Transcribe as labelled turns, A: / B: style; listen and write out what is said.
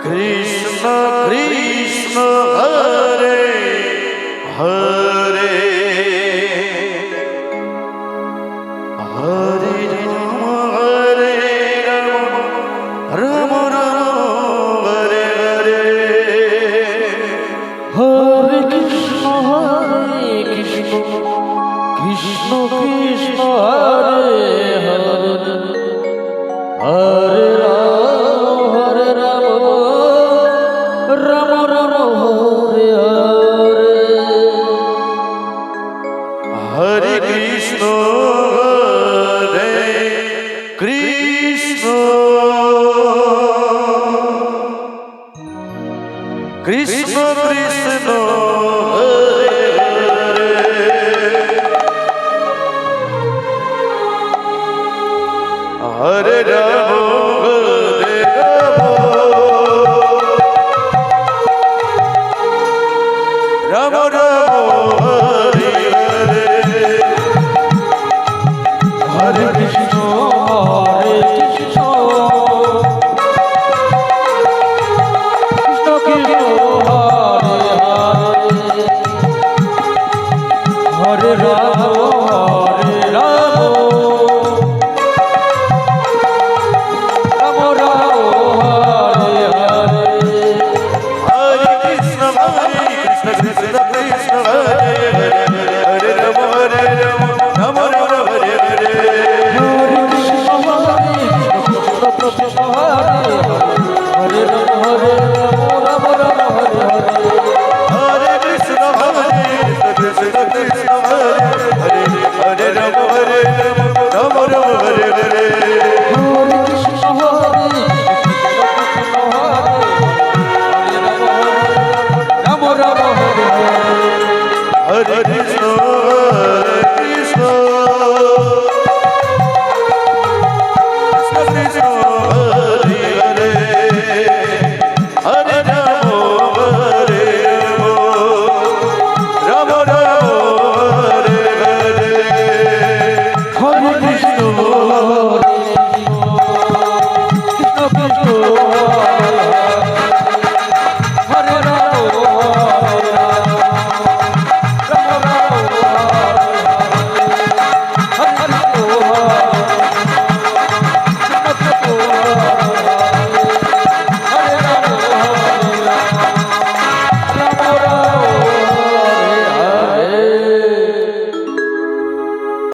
A: Krishna Krishna Hare Hare Hare Ram Ram Ram Hare Hare
B: Hare Krishna Krishna Krishna Hare Hare Hare Ram Ram Ram Hare Hare
A: Hare Krishna Hare Krishna Krishna Krishna Hare Hare Ram Hare Ram Ram Ram Hare Hare
B: Hare Krishna Krishna Krishna Hare Hare Hare Ram Ram Ram Hare Hare
A: Hare Krishna Krishna Krishna Hare Hare Hare Rama Hare Rama Rama Rama Hare Hare
B: Hare Krishna Krishna Hare Hare Hare Ram Ram Hare Hare
A: Hare Krishna Krishna Krishna Hare Hare Hare Rama Hare Rama Rama Rama Hare Hare
B: Hare Krishna Ram Ram Hare Hare
A: Hare Krishna Krishna